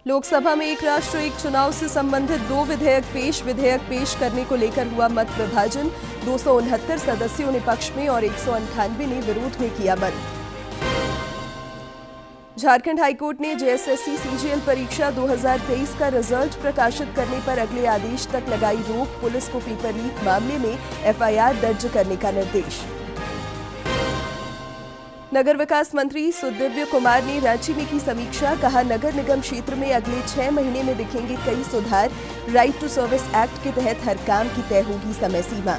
लोकसभा में एक राष्ट्र एक चुनाव से संबंधित दो विधेयक पेश करने को लेकर हुआ मत विभाजन। 269 सदस्यों ने पक्ष में और 198 ने विरोध में किया मत। झारखंड हाईकोर्ट ने जेएसएससी सीजीएल परीक्षा 2023 का रिजल्ट प्रकाशित करने पर अगले आदेश तक लगाई रोक। पुलिस को पेपर लीक मामले में एफआईआर दर्ज करने का निर्देश। नगर विकास मंत्री सुदिव्य कुमार ने रांची में की समीक्षा। कहा, नगर निगम क्षेत्र में अगले 6 महीने में दिखेंगे कई सुधार। राइट टू सर्विस एक्ट के तहत हर काम की तय होगी समय सीमा।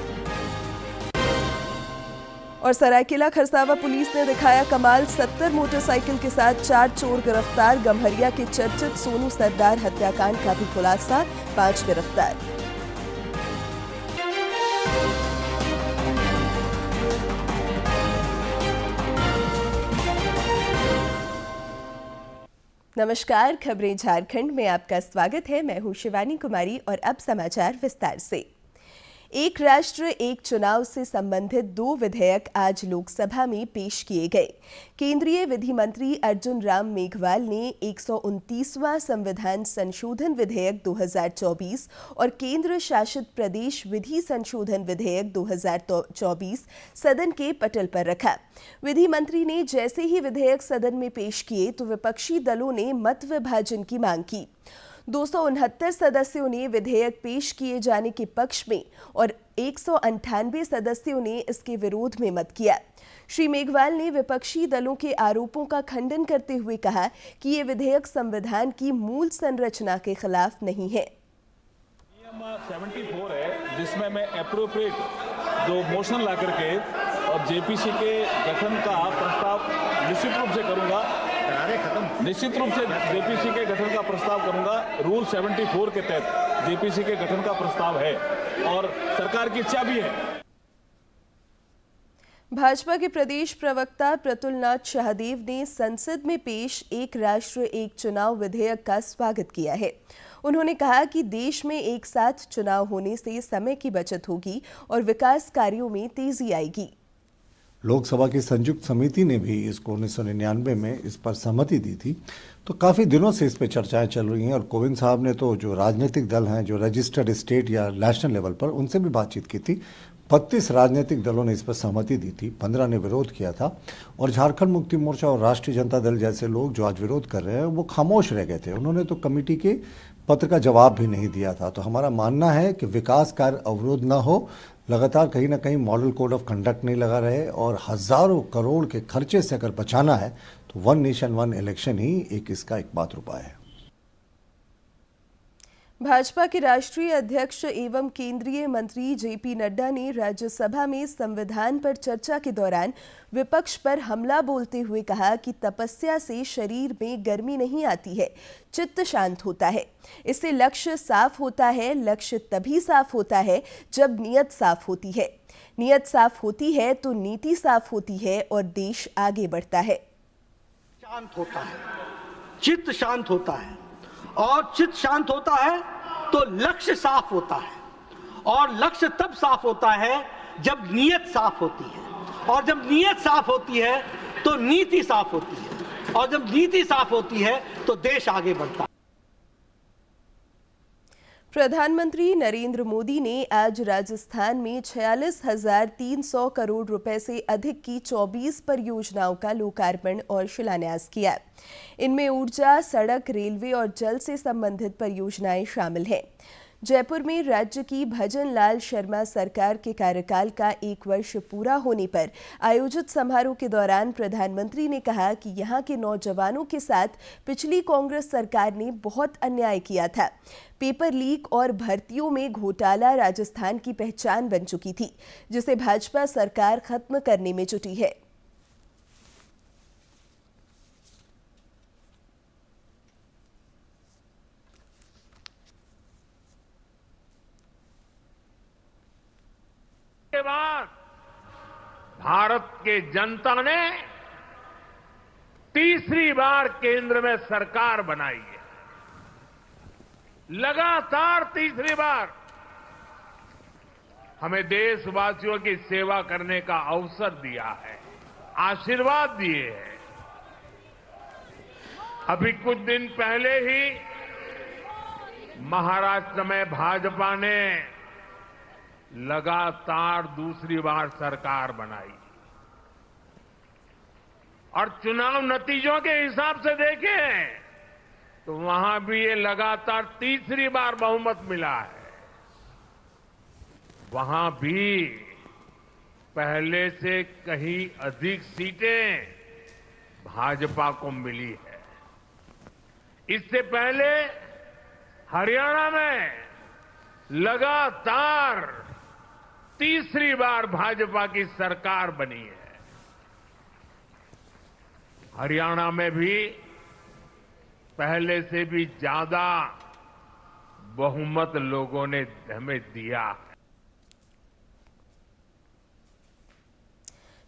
और सरायकेला खरसावा पुलिस ने दिखाया कमाल। 70 मोटरसाइकिल के साथ 4 चोर गिरफ्तार। गम्हरिया के चर्चित सोनू सरदार हत्याकांड का भी खुलासा, 5 गिरफ्तार। नमस्कार, खबरें झारखंड में आपका स्वागत है। मैं हूं शिवानी कुमारी और अब समाचार विस्तार से। एक राष्ट्र एक चुनाव से संबंधित दो विधेयक आज लोकसभा में पेश किए गए। केंद्रीय विधि मंत्री अर्जुन राम मेघवाल ने 129वां संविधान संशोधन विधेयक 2024 और केंद्र शासित प्रदेश विधि संशोधन विधेयक 2024 सदन के पटल पर रखा। विधि मंत्री ने जैसे ही विधेयक सदन में पेश किए तो विपक्षी दलों ने मत विभाजन की मांग की। 269 सदस्यों ने विधेयक पेश किए जाने के पक्ष में और 198 सदस्यों ने इसके विरोध में मत किया। श्री मेघवाल ने विपक्षी दलों के आरोपों का खंडन करते हुए कहा कि ये विधेयक संविधान की मूल संरचना के खिलाफ नहीं है। नियम 74 है जिसमें मैं एप्रोप्रिएट जो मोशन ला करके और जेपीसी के गठन का प्रस्ताव निश्चित रूप से करूंगा। निश्चित रूप से जेपीसी के गठन का प्रस्ताव करूंगा। रूल 74 के तहत जेपीसी के गठन का प्रस्ताव है और सरकार की इच्छा भी है। भाजपा के प्रदेश प्रवक्ता प्रतुल नाथ शाहदेव ने संसद में पेश एक राष्ट्र एक चुनाव विधेयक का स्वागत किया है। उन्होंने कहा कि देश में एक साथ चुनाव होने से समय की बचत होगी और विकास कार्यों में तेजी आएगी। लोकसभा की संयुक्त समिति ने भी इसको 1999 में इस पर सहमति दी थी, तो काफ़ी दिनों से इस पर चर्चाएं चल रही हैं। और कोविंद साहब ने तो जो राजनीतिक दल हैं, जो रजिस्टर्ड स्टेट या नेशनल लेवल पर, उनसे भी बातचीत की थी। 32 राजनीतिक दलों ने इस पर सहमति दी थी, 15 ने विरोध किया था। और झारखंड मुक्ति मोर्चा और राष्ट्रीय जनता दल जैसे लोग जो आज विरोध कर रहे हैं वो खामोश रह गए थे। उन्होंने तो कमेटी के पत्र का जवाब भी नहीं दिया था। तो हमारा मानना है कि विकास कार्य अवरोध न हो, लगातार कहीं ना कहीं मॉडल कोड ऑफ कंडक्ट नहीं लगा रहे और हजारों करोड़ के खर्चे से अगर बचाना है तो वन नेशन वन इलेक्शन ही इसका एकमात्र उपाय है। भाजपा के राष्ट्रीय अध्यक्ष एवं केंद्रीय मंत्री जेपी नड्डा ने राज्यसभा में संविधान पर चर्चा के दौरान विपक्ष पर हमला बोलते हुए कहा कि तपस्या से शरीर में गर्मी नहीं आती है, चित्त शांत होता है। इससे लक्ष्य साफ होता है। लक्ष्य तभी साफ होता है जब नियत साफ होती है। नियत साफ होती है तो नीति साफ होती है और देश आगे बढ़ता है। शांत होता है, चित्त शांत होता है और चित्त शांत होता है तो लक्ष्य साफ होता है और लक्ष्य तब साफ होता है जब नीयत साफ होती है और जब नीयत साफ होती है तो नीति साफ होती है और जब नीति साफ होती है तो देश आगे बढ़ता है। प्रधानमंत्री नरेंद्र मोदी ने आज राजस्थान में 46,300 करोड़ रुपए से अधिक की 24 परियोजनाओं का लोकार्पण और शिलान्यास किया। इनमें ऊर्जा, सड़क, रेलवे और जल से संबंधित परियोजनाएं शामिल हैं। जयपुर में राज्य की भजन लाल शर्मा सरकार के कार्यकाल का 1 वर्ष पूरा होने पर आयोजित समारोह के दौरान प्रधानमंत्री ने कहा कि यहां के नौजवानों के साथ पिछली कांग्रेस सरकार ने बहुत अन्याय किया था। पेपर लीक और भर्तियों में घोटाला राजस्थान की पहचान बन चुकी थी, जिसे भाजपा सरकार खत्म करने में जुटी है। के बाद भारत के जनता ने तीसरी बार केंद्र में सरकार बनाई है। लगातार तीसरी बार हमें देशवासियों की सेवा करने का अवसर दिया है, आशीर्वाद दिए हैं। अभी कुछ दिन पहले ही महाराष्ट्र में भाजपा ने लगातार दूसरी बार सरकार बनाई और चुनाव नतीजों के हिसाब से देखें तो वहां भी ये लगातार तीसरी बार बहुमत मिला है। वहां भी पहले से कहीं अधिक सीटें भाजपा को मिली है। इससे पहले हरियाणा में लगातार तीसरी बार भाजपा की सरकार बनी है। हरियाणा में भी पहले से भी ज्यादा बहुमत लोगों ने हमें दिया है।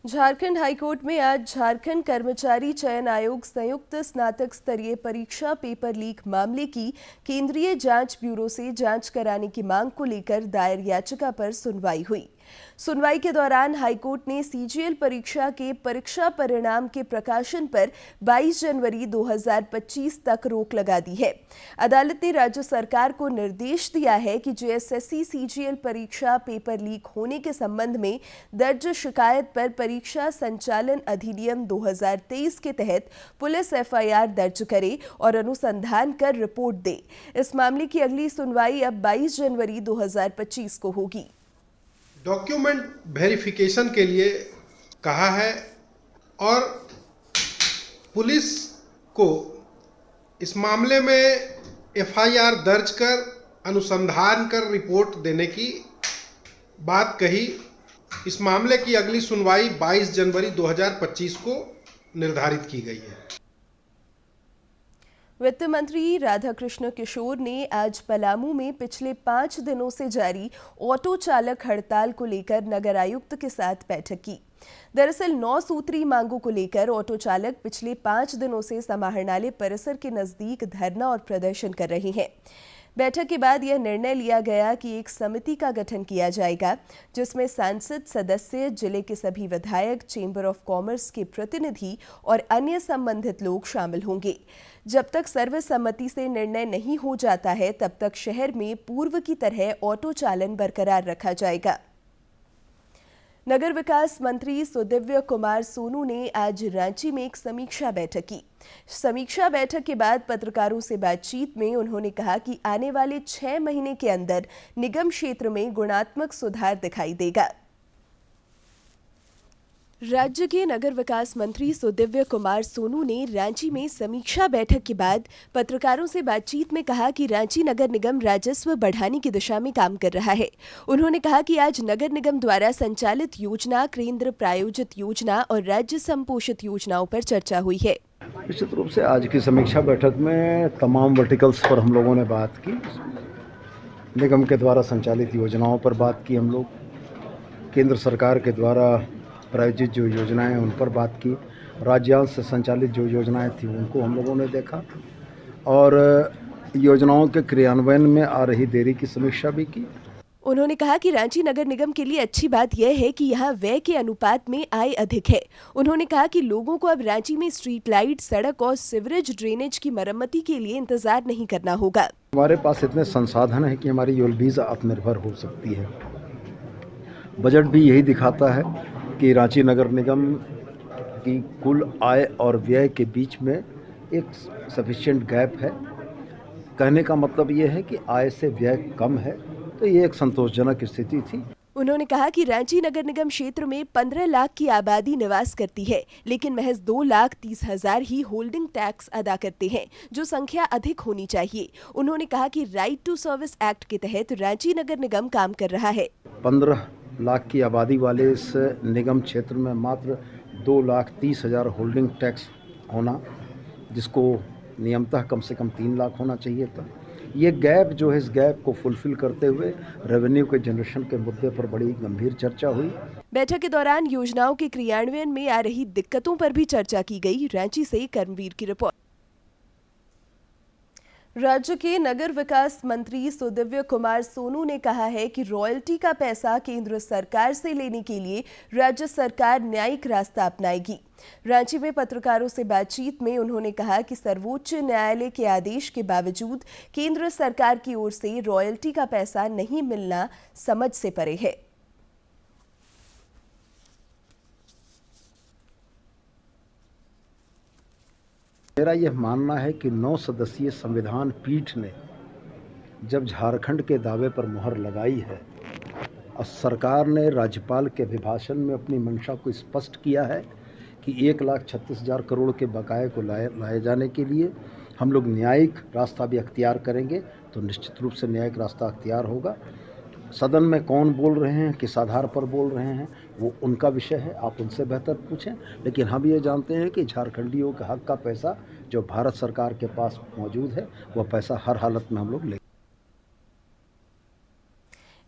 झारखंड हाईकोर्ट में आज झारखंड कर्मचारी चयन आयोग संयुक्त स्नातक स्तरीय परीक्षा पेपर लीक मामले की केंद्रीय जांच ब्यूरो से जांच कराने की मांग को लेकर दायर याचिका पर सुनवाई हुई। सुनवाई के दौरान हाईकोर्ट ने सीजीएल परीक्षा के परीक्षा परिणाम के प्रकाशन पर 22 जनवरी 2025 तक रोक लगा दी है। अदालत ने राज्य सरकार को निर्देश दिया है कि जेएसएससी सीजीएल परीक्षा पेपर लीक होने के संबंध में दर्ज शिकायत पर परीक्षा संचालन अधिनियम 2023 के तहत पुलिस एफआईआर दर्ज करे और अनुसंधान कर रिपोर्ट दे। इस मामले की अगली सुनवाई अब 22 जनवरी 2025 को होगी। डॉक्यूमेंट वेरिफिकेशन के लिए कहा है और पुलिस को इस मामले में एफआईआर दर्ज कर अनुसंधान कर रिपोर्ट देने की बात कही। इस मामले की अगली सुनवाई 22 जनवरी 2025 को निर्धारित की गई है। वित्त मंत्री राधाकृष्ण किशोर ने आज पलामू में पिछले 5 दिनों से जारी ऑटो चालक हड़ताल को लेकर नगर आयुक्त के साथ बैठक की। दरअसल 9 सूत्री मांगों को लेकर ऑटो चालक पिछले 5 दिनों से समाहरणालय परिसर के नजदीक धरना और प्रदर्शन कर रहे हैं। बैठक के बाद यह निर्णय लिया गया कि एक समिति का गठन किया जाएगा जिसमें सांसद सदस्य, जिले के सभी विधायक, चेंबर ऑफ कॉमर्स के प्रतिनिधि और अन्य संबंधित लोग शामिल होंगे। जब तक सर्वसम्मति से निर्णय नहीं हो जाता है तब तक शहर में पूर्व की तरह ऑटो चालन बरकरार रखा जाएगा। नगर विकास मंत्री सुदिव्य कुमार सोनू ने आज रांची में एक समीक्षा बैठक की। समीक्षा बैठक के बाद पत्रकारों से बातचीत में उन्होंने कहा कि आने वाले 6 महीने के अंदर निगम क्षेत्र में गुणात्मक सुधार दिखाई देगा। राज्य के नगर विकास मंत्री सुदिव्य कुमार सोनू ने रांची में समीक्षा बैठक के बाद पत्रकारों से बातचीत में कहा कि रांची नगर निगम राजस्व बढ़ाने की दिशा में काम कर रहा है। उन्होंने कहा कि आज नगर निगम द्वारा संचालित योजना, केंद्र प्रायोजित योजना और राज्य संपोषित योजनाओं पर चर्चा हुई है। निश्चित रूप से आज की समीक्षा बैठक में तमाम वर्टिकल्स पर हम लोगों ने बात की। निगम के द्वारा संचालित योजनाओं पर बात की, हम लोग केंद्र सरकार के द्वारा प्रायोजित जो योजनाएं उन पर बात की, राज्यांश से संचालित जो योजनाएं थी उनको हम लोगों ने देखा और योजनाओं के क्रियान्वयन में आ रही देरी की समीक्षा भी की। उन्होंने कहा कि रांची नगर निगम के लिए अच्छी बात यह है कि यहाँ व्यय के अनुपात में आय अधिक है। उन्होंने कहा कि लोगों को अब रांची में स्ट्रीट लाइट, सड़क और सीवरेज ड्रेनेज की मरम्मती के लिए इंतजार नहीं करना होगा। हमारे पास इतने संसाधन हैं कि हमारी योलबीज आत्मनिर्भर हो सकती है। बजट भी यही दिखाता है कि रांची नगर निगम की कुल आय और व्यय के बीच में एक सफिशिएंट गैप है। कहने का मतलब ये है कि आय से व्यय कम है, तो ये एक संतोषजनक स्थिति थी। उन्होंने कहा कि रांची नगर निगम क्षेत्र में 15 लाख की आबादी निवास करती है, लेकिन महज 2,30,000 ही होल्डिंग टैक्स अदा करते हैं, जो संख्या अधिक होनी चाहिए। उन्होंने कहा कि राइट टू सर्विस एक्ट के तहत रांची नगर निगम काम कर रहा है। 15 लाख की आबादी वाले इस निगम क्षेत्र में मात्र 2,30,000 होल्डिंग टैक्स होना, जिसको नियमतः कम से कम 3 लाख होना चाहिए था। ये गैप जो है, इस गैप को फुलफिल करते हुए रेवेन्यू के जनरेशन के मुद्दे पर बड़ी गंभीर चर्चा हुई। बैठक के दौरान योजनाओं के क्रियान्वयन में आ रही दिक्कतों पर भी चर्चा की गई। रांची से कर्मवीर की रिपोर्ट। राज्य के नगर विकास मंत्री सुदिव्य कुमार सोनू ने कहा है कि रॉयल्टी का पैसा केंद्र सरकार से लेने के लिए राज्य सरकार न्यायिक रास्ता अपनाएगी। रांची में पत्रकारों से बातचीत में उन्होंने कहा कि सर्वोच्च न्यायालय के आदेश के बावजूद केंद्र सरकार की ओर से रॉयल्टी का पैसा नहीं मिलना समझ से परे है। मेरा यह मानना है कि 9 सदस्यीय संविधान पीठ ने जब झारखंड के दावे पर मुहर लगाई है और सरकार ने राज्यपाल के अभिभाषण में अपनी मंशा को स्पष्ट किया है कि 1,36,000 करोड़ के बकाये को लाए जाने के लिए हम लोग न्यायिक रास्ता भी अख्तियार करेंगे, तो निश्चित रूप से न्यायिक रास्ता अख्तियार होगा। सदन में कौन बोल रहे हैं, किस आधार पर बोल रहे हैं, वो उनका विषय है, आप उनसे बेहतर पूछें। लेकिन हम ये जानते हैं कि झारखंडियों के हक का पैसा जो भारत सरकार के पास मौजूद है, वह पैसा हर हालत में हम लोग लेंगे।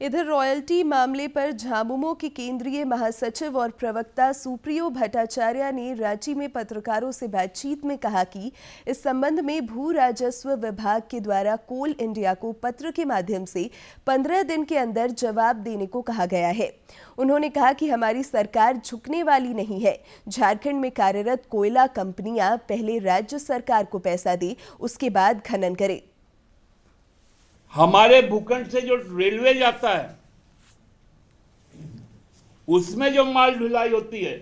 इधर रॉयल्टी मामले पर झामुमो के केंद्रीय महासचिव और प्रवक्ता सुप्रियो भट्टाचार्य ने रांची में पत्रकारों से बातचीत में कहा कि इस संबंध में भू राजस्व विभाग के द्वारा कोल इंडिया को पत्र के माध्यम से 15 दिन के अंदर जवाब देने को कहा गया है। उन्होंने कहा कि हमारी सरकार झुकने वाली नहीं है। झारखंड में कार्यरत कोयला कंपनियां पहले राज्य सरकार को पैसा दे, उसके बाद खनन करे। हमारे भूखंड से जो रेलवे जाता है उसमें जो माल ढुलाई होती है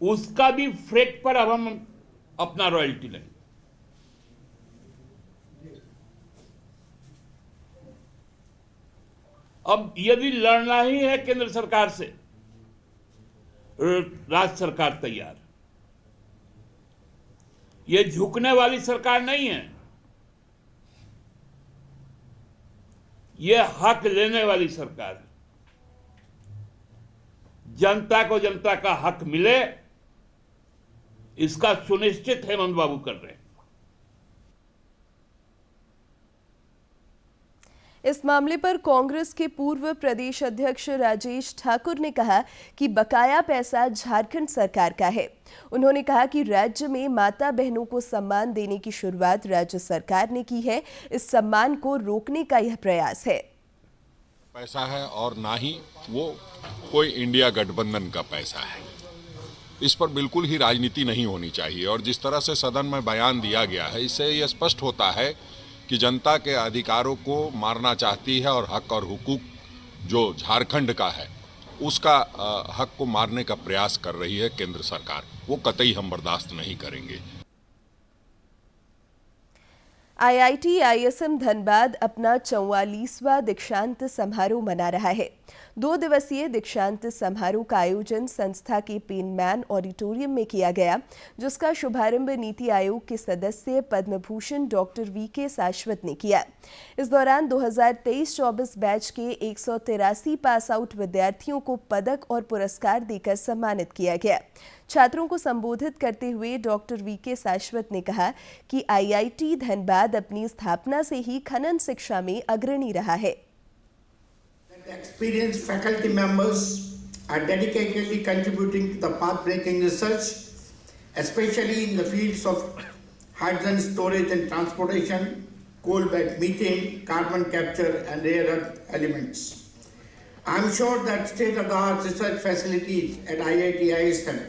उसका भी फ्रेट पर अब हम अपना रॉयल्टी लेंगे। अब यदि लड़ना ही है केंद्र सरकार से, राज्य सरकार तैयार। ये झुकने वाली सरकार नहीं है, ये हक लेने वाली सरकार है। जनता को जनता का हक मिले, इसका सुनिश्चित हेमंत बाबू कर रहे हैं। इस मामले पर कांग्रेस के पूर्व प्रदेश अध्यक्ष राजेश ठाकुर ने कहा कि बकाया पैसा झारखंड सरकार का है। उन्होंने कहा कि राज्य में माता बहनों को सम्मान देने की शुरुआत राज्य सरकार ने की है। इस सम्मान को रोकने का यह प्रयास है। पैसा है और ना ही वो कोई इंडिया गठबंधन का पैसा है। इस पर बिल्कुल ही राजनीति नहीं होनी चाहिए। और जिस तरह से सदन में बयान दिया गया है, इससे यह स्पष्ट होता है कि जनता के अधिकारों को मारना चाहती है और हक और हुकूक जो झारखंड का है उसका हक को मारने का प्रयास कर रही है केंद्र सरकार। वो कतई हम बर्दाश्त नहीं करेंगे। आईआईटी आईएसएम धनबाद अपना 44वां दीक्षांत समारोह मना रहा है। 2 दिवसीय दीक्षांत समारोह का आयोजन संस्था के पेनमैन ऑडिटोरियम में किया गया, जिसका शुभारंभ नीति आयोग के सदस्य पद्म भूषण डॉक्टर वीके शाश्वत ने किया। इस दौरान 2023-24 बैच के 183 पास आउट विद्यार्थियों को पदक और पुरस्कार देकर सम्मानित किया गया। छात्रों को संबोधित करते हुए डॉक्टर वीके शाश्वत ने कहा कि आईआईटी धनबाद अपनी स्थापना से ही खनन शिक्षा में अग्रणी रहा है। Experienced faculty members are dedicatedly contributing to the path-breaking research, especially in the fields of hydrogen storage and transportation, coal bed methane, carbon capture, and rare earth elements. I am sure that state-of-the-art research facilities at IIT ISM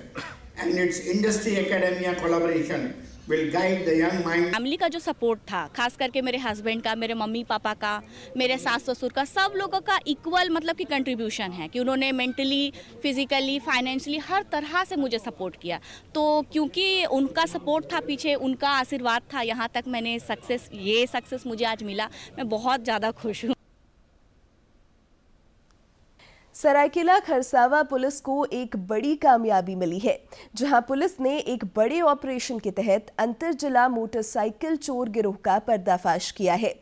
and its industry-academia collaboration will guide the young mind. Family का जो support था, खास करके मेरे husband का, मेरे mummy papa का, मेरे सास ससुर का, सब लोगों का इक्वल मतलब कि कंट्रीब्यूशन है कि उन्होंने मेंटली, फिजिकली, फाइनेंशियली हर तरह से मुझे सपोर्ट किया। तो क्योंकि उनका सपोर्ट था पीछे, उनका आशीर्वाद था, यहाँ तक मैंने ये सक्सेस मुझे आज मिला। मैं बहुत ज़्यादा खुश हूँ। सरायकेला खरसावा पुलिस को एक बड़ी कामयाबी मिली है, जहां पुलिस ने एक बड़े ऑपरेशन के तहत अंतर जिला मोटरसाइकिल चोर गिरोह का पर्दाफाश किया है।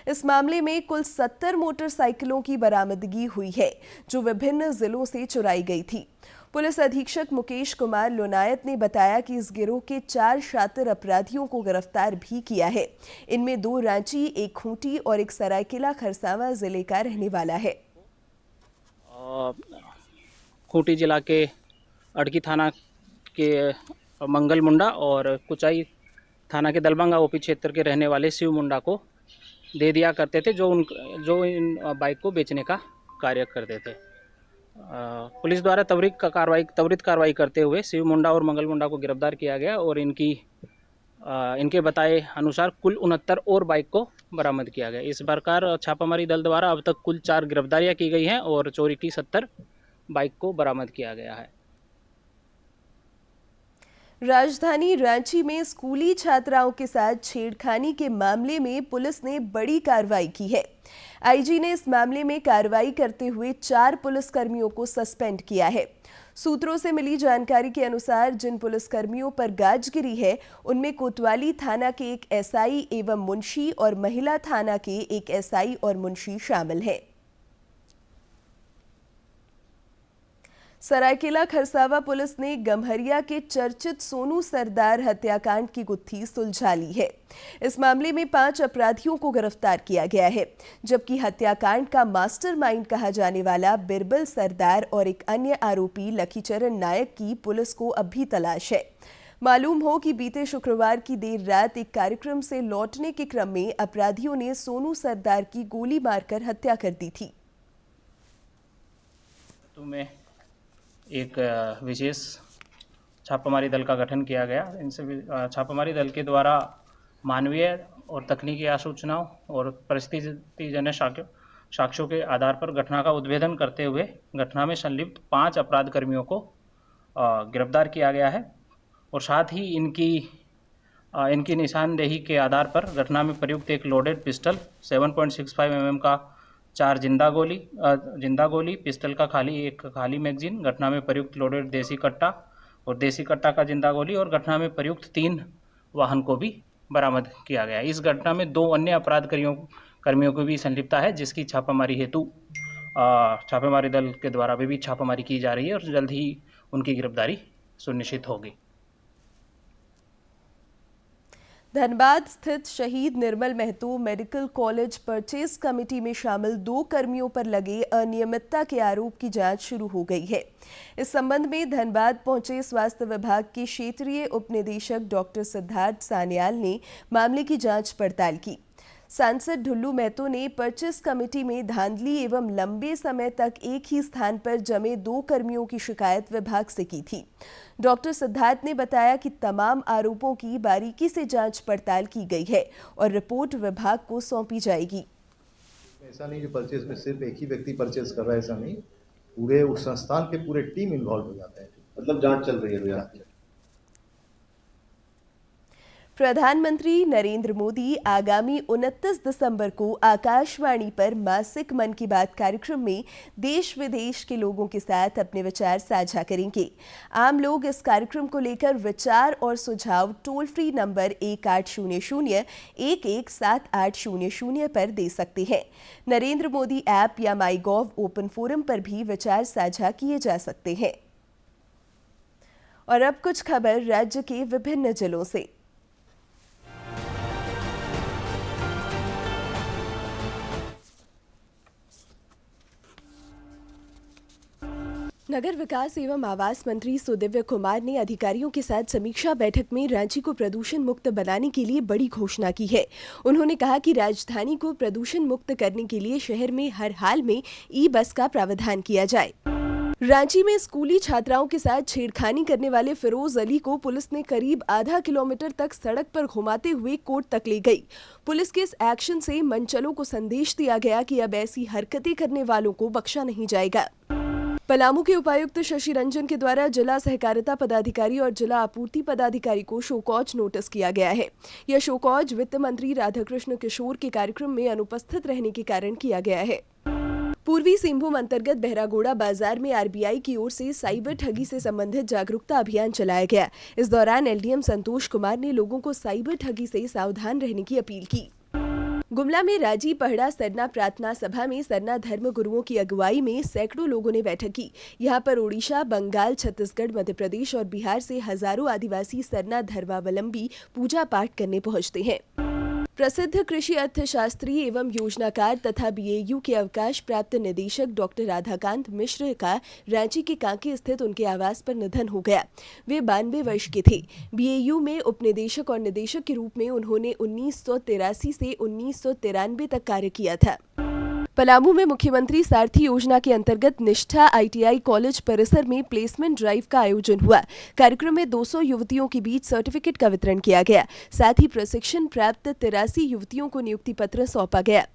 इस मामले में कुल 70 मोटरसाइकिलों की बरामदगी हुई है, जो विभिन्न जिलों से चुराई गई थी। पुलिस अधीक्षक मुकेश कुमार लोनायत ने बताया कि इस गिरोह के 4 शातिर अपराधियों को गिरफ्तार भी किया है। इनमें 2 रांची, 1 खूंटी और 1 सरायकेला खरसावा जिले का रहने वाला है। खूंटी जिला के अड़की थाना के मंगल मुंडा और कुचाई थाना के दलबंगा ओपी क्षेत्र के रहने वाले शिव मुंडा को दे दिया करते थे, जो इन बाइक को बेचने का कार्य करते थे। पुलिस द्वारा त्वरित कार्रवाई करते हुए शिव मुंडा और मंगल मुंडा को गिरफ्तार किया गया और इनके बताए अनुसार कुल 69 और बाइक को बरामद किया गया। इस प्रकार छापामारी दल द्वारा अब तक कुल 4 गिरफ्तारियां की गई हैं और चोरी की 70 बाइक को बरामद किया गया है। राजधानी रांची में स्कूली छात्राओं के साथ छेड़खानी के मामले में पुलिस ने बड़ी कार्रवाई की है। आईजी ने इस मामले में कार्रवाई करते हुए 4 पुलिसकर्मियों को सस्पेंड किया है। सूत्रों से मिली जानकारी के अनुसार जिन पुलिसकर्मियों पर गाज गिरी है उनमें कोतवाली थाना के एक एसआई एवं मुंशी और महिला थाना के एक एसआई और मुंशी शामिल हैं। सरायकेला खरसावा पुलिस ने गम्हरिया के चर्चित सोनू सरदार हत्याकांड की गुत्थी सुलझा ली है। इस मामले में 5 अपराधियों को गिरफ्तार किया गया है, जबकि हत्याकांड का मास्टरमाइंड कहा जाने वाला बिरबल सरदार और एक अन्य आरोपी लखीचरण नायक की पुलिस को अभी तलाश है। मालूम हो कि बीते शुक्रवार की देर रात एक कार्यक्रम से लौटने के क्रम में अपराधियों ने सोनू सरदार की गोली मारकर हत्या कर दी थी। एक विशेष छापामारी दल का गठन किया गया। इनसे छापामारी दल के द्वारा मानवीय और तकनीकी आसूचनाओं और परिस्थितिजन्य साक्ष्यों के आधार पर घटना का उद्भेदन करते हुए घटना में संलिप्त 5 अपराध कर्मियों को गिरफ्तार किया गया है और साथ ही इनकी निशानदेही के आधार पर घटना में प्रयुक्त एक लोडेड पिस्टल 7.65 mm का 4 जिंदा गोली, पिस्टल का एक खाली मैगजीन, घटना में प्रयुक्त लोडेड देसी कट्टा का जिंदा गोली और घटना में प्रयुक्त 3 वाहन को भी बरामद किया गया। इस घटना में 2 अन्य अपराध कर्मियों को भी संलिप्तता है, जिसकी छापामारी हेतु छापेमारी दल के द्वारा भी छापामारी की जा रही है और जल्द ही उनकी गिरफ्तारी सुनिश्चित होगी। धनबाद स्थित शहीद Nirmal Mahato medical college purchase committee में शामिल 2 कर्मियों पर लगे अनियमितता के आरोप की जांच शुरू हो गई है। इस संबंध में धनबाद पहुंचे स्वास्थ्य विभाग के क्षेत्रीय उपनिदेशक डॉक्टर सिद्धार्थ सान्याल ने मामले की जांच पड़ताल की। सांसद ढुल्लू महतो ने परचेज कमेटी में धांधली एवं लंबे समय तक एक ही स्थान पर जमे 2 कर्मियों की शिकायत विभाग से की थी। डॉक्टर सिद्धार्थ ने बताया कि तमाम आरोपों की बारीकी से जांच पड़ताल की गई है और रिपोर्ट विभाग को सौंपी जाएगी। ऐसा नहीं कि परचेज में सिर्फ एक ही व्यक्ति परचेज कर रहा है, ऐसा नहीं, पूरे उस संस्थान के पूरे टीम इन्वॉल्व हो जाते हैं। मतलब जांच चल रही है भैया। प्रधानमंत्री नरेंद्र मोदी आगामी 29 दिसंबर को आकाशवाणी पर मासिक मन की बात कार्यक्रम में देश विदेश के लोगों के साथ अपने विचार साझा करेंगे। आम लोग इस कार्यक्रम को लेकर विचार और सुझाव टोल फ्री नंबर 1800-117800 पर दे सकते हैं। नरेंद्र मोदी ऐप या माईगॉव ओपन फोरम पर भी विचार साझा किए जा सकते हैं। और अब कुछ खबर राज्य के विभिन्न जिलों से। नगर विकास एवं आवास मंत्री सुदिव्य कुमार ने अधिकारियों के साथ समीक्षा बैठक में रांची को प्रदूषण मुक्त बनाने के लिए बड़ी घोषणा की है। उन्होंने कहा कि राजधानी को प्रदूषण मुक्त करने के लिए शहर में हर हाल में ई-बस का प्रावधान किया जाए। रांची में स्कूली छात्राओं के साथ छेड़खानी करने वाले फिरोज अली को पुलिस ने करीब आधा किलोमीटर तक सड़क पर घुमाते हुए कोर्ट तक ले गई। पुलिस के इस एक्शन से मनचलों को संदेश दिया गया कि अब ऐसी हरकतें करने वालों को बख्शा नहीं जाएगा। पलामू के उपायुक्त शशि रंजन के द्वारा जिला सहकारिता पदाधिकारी और जिला आपूर्ति पदाधिकारी को शोकॉज नोटिस किया गया है। यह शोकॉज वित्त मंत्री राधाकृष्ण किशोर के कार्यक्रम में अनुपस्थित रहने के कारण किया गया है। पूर्वी सिंहभूम अंतर्गत बहरागोड़ा बाजार में आरबीआई की ओर से साइबर ठगी से संबंधित जागरूकता अभियान चलाया गया। इस दौरान एलडीएम संतोष कुमार ने लोगों को साइबर ठगी से सावधान रहने की अपील की। गुमला में राजी पहड़ा सरना प्रार्थना सभा में सरना धर्म गुरुओं की अगुवाई में सैकड़ों लोगों ने बैठक की। यहां पर ओडिशा, बंगाल, छत्तीसगढ़, मध्य प्रदेश और बिहार से हजारों आदिवासी सरना धर्मावलंबी पूजा पाठ करने पहुंचते हैं। प्रसिद्ध कृषि अर्थशास्त्री एवं योजनाकार तथा बीएयू के अवकाश प्राप्त निदेशक डॉक्टर राधाकांत मिश्र का रांची के कांके स्थित उनके आवास पर निधन हो गया। वे 92 वर्ष के थे। बीएयू में उपनिदेशक और निदेशक के रूप में उन्होंने 1983 से 1993 तक कार्य किया था। पलामू में मुख्यमंत्री सारथी योजना के अंतर्गत निष्ठा आईटीआई कॉलेज परिसर में प्लेसमेंट ड्राइव का आयोजन हुआ। कार्यक्रम में 200 युवतियों के बीच सर्टिफिकेट का वितरण किया गया। साथ ही प्रशिक्षण प्राप्त 83 युवतियों को नियुक्ति पत्र सौंपा गया।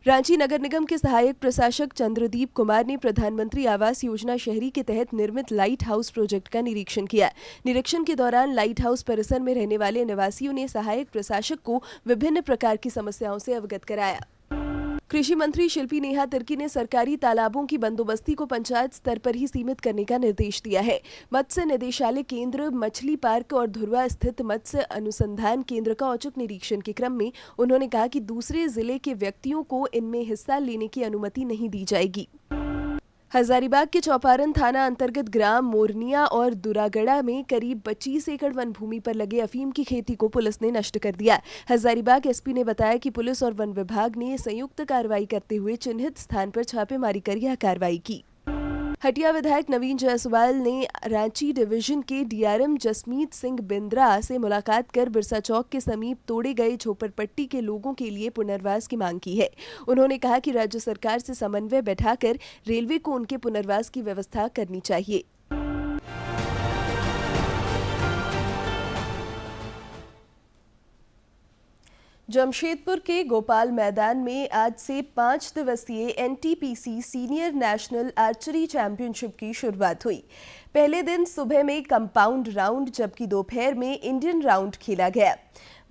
रांची नगर निगम के सहायक प्रशासक चंद्रदीप कुमार ने प्रधानमंत्री आवास योजना शहरी के तहत निर्मित लाइट हाउस प्रोजेक्ट का निरीक्षण किया। निरीक्षण के दौरान लाइट हाउस परिसर में रहने वाले निवासियों ने सहायक प्रशासक को विभिन्न प्रकार की समस्याओं से अवगत कराया। कृषि मंत्री शिल्पी नेहा तिर्की ने सरकारी तालाबों की बंदोबस्ती को पंचायत स्तर पर ही सीमित करने का निर्देश दिया है। मत्स्य निदेशालय केंद्र, मछली पार्क और धुरवा स्थित मत्स्य अनुसंधान केंद्र का औचक निरीक्षण के क्रम में उन्होंने कहा कि दूसरे जिले के व्यक्तियों को इनमें हिस्सा लेने की अनुमति नहीं दी जाएगी। हजारीबाग के चौपारण थाना अंतर्गत ग्राम मोरनिया और दुरागड़ा में करीब 25 एकड़ वन भूमि पर लगे अफीम की खेती को पुलिस ने नष्ट कर दिया। हजारीबाग एसपी ने बताया कि पुलिस और वन विभाग ने संयुक्त कार्रवाई करते हुए चिन्हित स्थान पर छापेमारी कर यह कार्रवाई की। हटिया विधायक नवीन जायसवाल ने रांची डिवीजन के डीआरएम जसमीत सिंह बिंद्रा से मुलाकात कर बिरसा चौक के समीप तोड़े गए झोपड़पट्टी के लोगों के लिए पुनर्वास की मांग की है। उन्होंने कहा कि राज्य सरकार से समन्वय बैठाकर रेलवे को उनके पुनर्वास की व्यवस्था करनी चाहिए। जमशेदपुर के गोपाल मैदान में आज से 5 दिवसीय NTPC senior national archery championship की शुरुआत हुई। पहले दिन सुबह में कंपाउंड राउंड जबकि दोपहर में इंडियन राउंड खेला गया।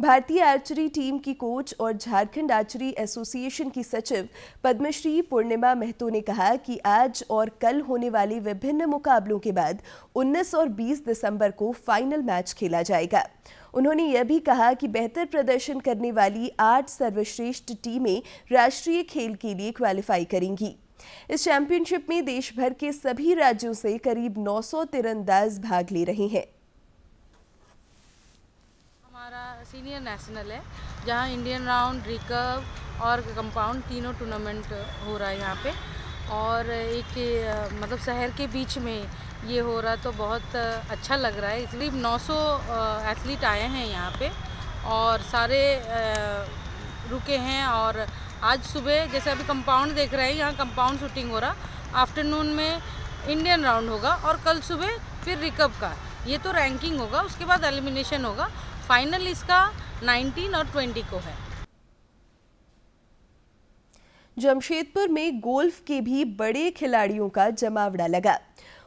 भारतीय आर्चरी टीम की कोच और झारखंड आर्चरी एसोसिएशन की सचिव पद्मश्री पूर्णिमा महतो ने कहा कि आज और कल होने वाले विभिन्न मुकाबलों के बाद 19 और 20 दिसंबर को फाइनल मैच खेला जाएगा। उन्होंने यह भी कहा कि बेहतर प्रदर्शन करने वाली 8 सर्वश्रेष्ठ टीमें राष्ट्रीय खेल के लिए क्वालिफाई करेंगी। इस चैंपियनशिप में देश भर के सभी राज्यों से करीब 900 तीरंदाज भाग ले रहे हैं। हमारा सीनियर नेशनल है जहां इंडियन राउंड, रिकर्व और कंपाउंड तीनों टूर्नामेंट हो रहा है यहाँ पे। और एक मतलब शहर के बीच में ये हो रहा तो बहुत अच्छा लग रहा है। इसलिए 900 एथलीट आए हैं यहाँ पे और सारे रुके हैं। और आज सुबह जैसे अभी कंपाउंड देख रहे हैं, यहाँ कंपाउंड शूटिंग हो रहा, आफ्टरनून में इंडियन राउंड होगा और कल सुबह फिर रिकर्व का। ये तो रैंकिंग होगा, उसके बाद एलिमिनेशन होगा। फाइनल इसका 19 और 20 को है। जमशेदपुर में गोल्फ के भी बड़े खिलाड़ियों का जमावड़ा लगा।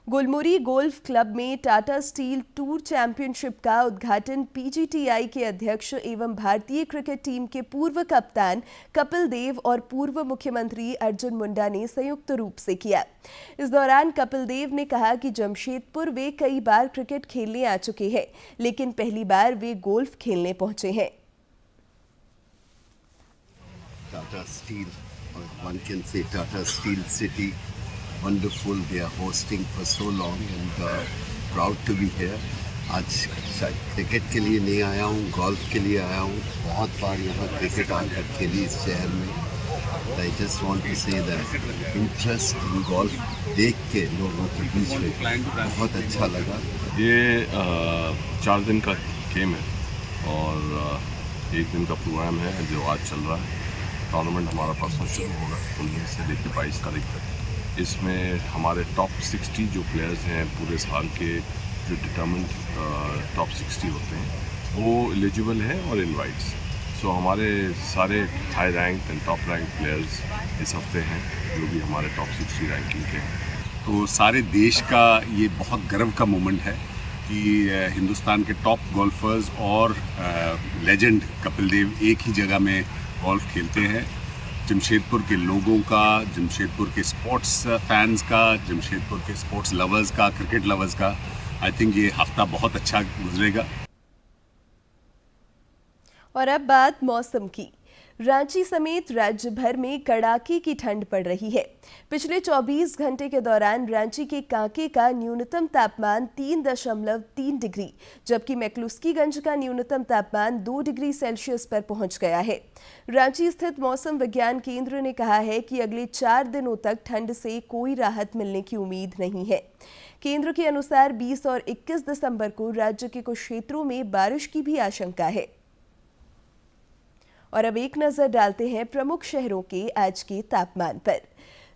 गुलमुरी गोल्फ क्लब में टाटा स्टील टूर चैंपियनशिप का उद्घाटन पीजीटीआई के अध्यक्ष एवं भारतीय क्रिकेट टीम के पूर्व कप्तान कपिल देव और पूर्व मुख्यमंत्री अर्जुन मुंडा ने संयुक्त रूप से किया। इस दौरान कपिल देव ने कहा कि जमशेदपुर वे कई बार क्रिकेट खेलने आ चुके हैं, लेकिन पहली बार वे गोल्फ खेलने पहुंचे हैं। Tata steel, one can say Tata Steel City, wonderful. They are hosting for so long and proud to be here. आज क्रिकेट के लिए नहीं आया हूँ, गोल्फ के लिए आया हूँ। बहुत बार यहाँ क्रिकेट आकर खेली इस शहर में। I just want to say that interest in golf देख के लोगों के बीच में बहुत अच्छा लगा। ये 4 दिन का गेम है और 1 दिन का प्रोग्राम है जो आज चल रहा है। टूर्नामेंट हमारा परसों शुरू होगा 19 से लेकर 22 तारीख तक। इसमें हमारे टॉप 60 जो प्लेयर्स हैं पूरे साल के, जो डिटर्मिन्ड टॉप 60 होते हैं, वो एलिजिबल हैं और इनवाइट्स। सो हमारे सारे high rank and top rank players इस हफ्ते हैं जो भी हमारे टॉप 60 रैंकिंग के हैं। तो सारे देश का ये बहुत गर्व का मोमेंट है कि हिंदुस्तान के टॉप गोल्फर्स और लेजेंड कपिल देव एक ही जगह में गोल्फ खेलते हैं। जमशेदपुर के लोगों का, जमशेदपुर के स्पोर्ट्स फैंस का, जमशेदपुर के स्पोर्ट्स लवर्स का, क्रिकेट लवर्स का, आई थिंक ये हफ्ता बहुत अच्छा गुजरेगा। और अब बात मौसम की। रांची समेत राज्य भर में कड़ाके की ठंड पड़ रही है। पिछले 24 घंटे के दौरान रांची के कांके का न्यूनतम तापमान 3.3 डिग्री, जबकि मैक्लुस्कीगंज का न्यूनतम तापमान 2 डिग्री सेल्सियस पर पहुंच गया है। रांची स्थित मौसम विज्ञान केंद्र ने कहा है कि अगले 4 दिनों तक ठंड से कोई राहत मिलने की उम्मीद नहीं है। केंद्र के अनुसार 20 और 21 दिसंबर को राज्य के कुछ क्षेत्रों में बारिश की भी आशंका है। और अब एक नजर डालते हैं प्रमुख शहरों के आज के तापमान पर।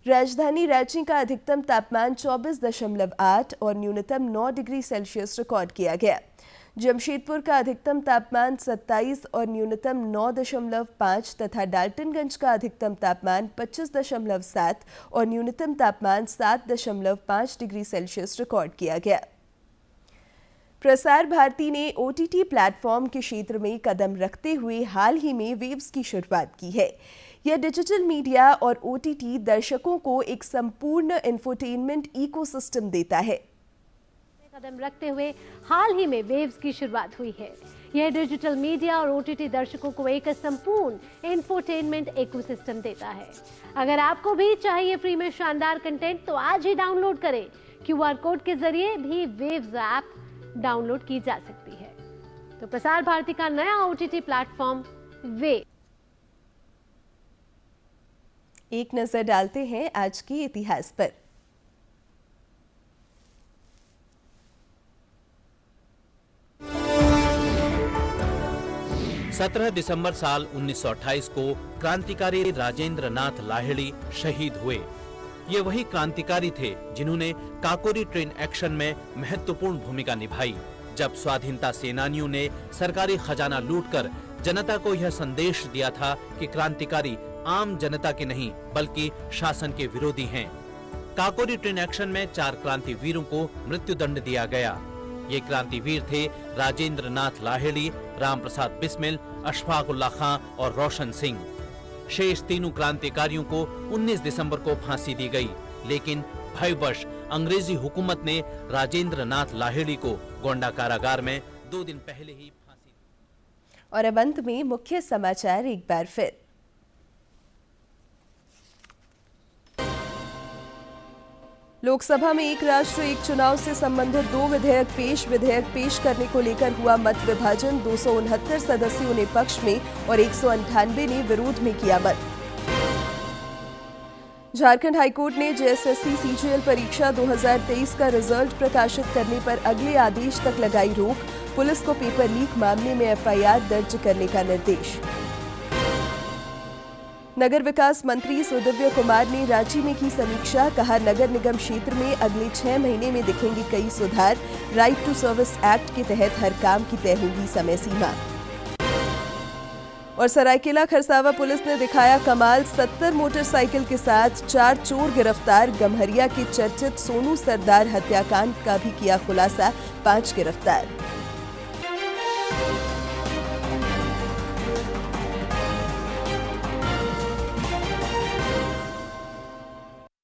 राजधानी रांची का अधिकतम तापमान 24.8 और न्यूनतम 9 डिग्री सेल्सियस रिकॉर्ड किया गया। जमशेदपुर का अधिकतम तापमान 27 और न्यूनतम 9.5 तथा डाल्टनगंज का अधिकतम तापमान 25.7 और न्यूनतम तापमान 7.5 डिग्री सेल्सियस रिकॉर्ड किया गया। प्रसार भारती ने OTT प्लेटफॉर्म के क्षेत्र में कदम रखते हुए हाल ही में वेव्स की शुरुआत की है। यह डिजिटल मीडिया और OTT दर्शकों को एक संपूर्ण इंफोटेनमेंट इकोसिस्टम देता है। कदम रखते हुए हाल ही में वेव्स की शुरुआत हुई है। यह डिजिटल मीडिया और OTT दर्शकों को एक संपूर्ण इंफोटेनमेंट इकोसिस्टम देता है। अगर आपको भी चाहिए फ्री में शानदार कंटेंट तो आज ही डाउनलोड करें। QR कोड के जरिए भी वेव्स ऐप डाउनलोड की जा सकती है। तो प्रसार भारती का नया OTT प्लेटफॉर्म वेव। एक नजर डालते हैं आज के इतिहास पर। सत्रह दिसंबर साल 1928 को क्रांतिकारी राजेंद्र नाथ लाहिड़ी शहीद हुए। ये वही क्रांतिकारी थे जिन्होंने काकोरी ट्रेन एक्शन में महत्वपूर्ण भूमिका निभाई, जब स्वाधीनता सेनानियों ने सरकारी खजाना लूटकर जनता को यह संदेश दिया था कि क्रांतिकारी आम जनता के नहीं बल्कि शासन के विरोधी हैं। काकोरी ट्रेन एक्शन में 4 क्रांतिवीरों को मृत्युदंड दिया गया। ये क्रांतिवीर थे राजेंद्र नाथ लाहिड़ी, राम प्रसाद बिस्मिल, अशफाक उल्लाह खां और रोशन सिंह। शेष तीनों क्रांतिकारियों को 19 दिसंबर को फांसी दी गई, लेकिन भयवश अंग्रेजी हुकूमत ने राजेंद्र नाथ लाहिड़ी को गोंडा कारागार में 2 दिन पहले ही फांसी दी। और अब अंत में मुख्य समाचार एक बार फिर। लोकसभा में एक राष्ट्र एक चुनाव से संबंधित 2 विधेयक पेश करने को लेकर हुआ मत विभाजन। 269 सदस्यों ने पक्ष में और 198 ने विरोध में किया मत। झारखंड हाईकोर्ट ने JSSC CGL परीक्षा 2023 का रिजल्ट प्रकाशित करने पर अगले आदेश तक लगाई रोक। पुलिस को पेपर लीक मामले में FIR दर्ज करने का निर्देश। नगर विकास मंत्री सुदिव्य कुमार ने रांची में की समीक्षा। कहा, नगर निगम क्षेत्र में अगले 6 महीने में दिखेंगे कई सुधार। राइट टू सर्विस एक्ट के तहत हर काम की तय होगी समय सीमा। और सरायकेला खरसावा पुलिस ने दिखाया कमाल, 70 मोटरसाइकिल के साथ 4 चोर गिरफ्तार। गम्हरिया के चर्चित सोनू सरदार हत्याकांड का भी किया खुलासा, 5 गिरफ्तार।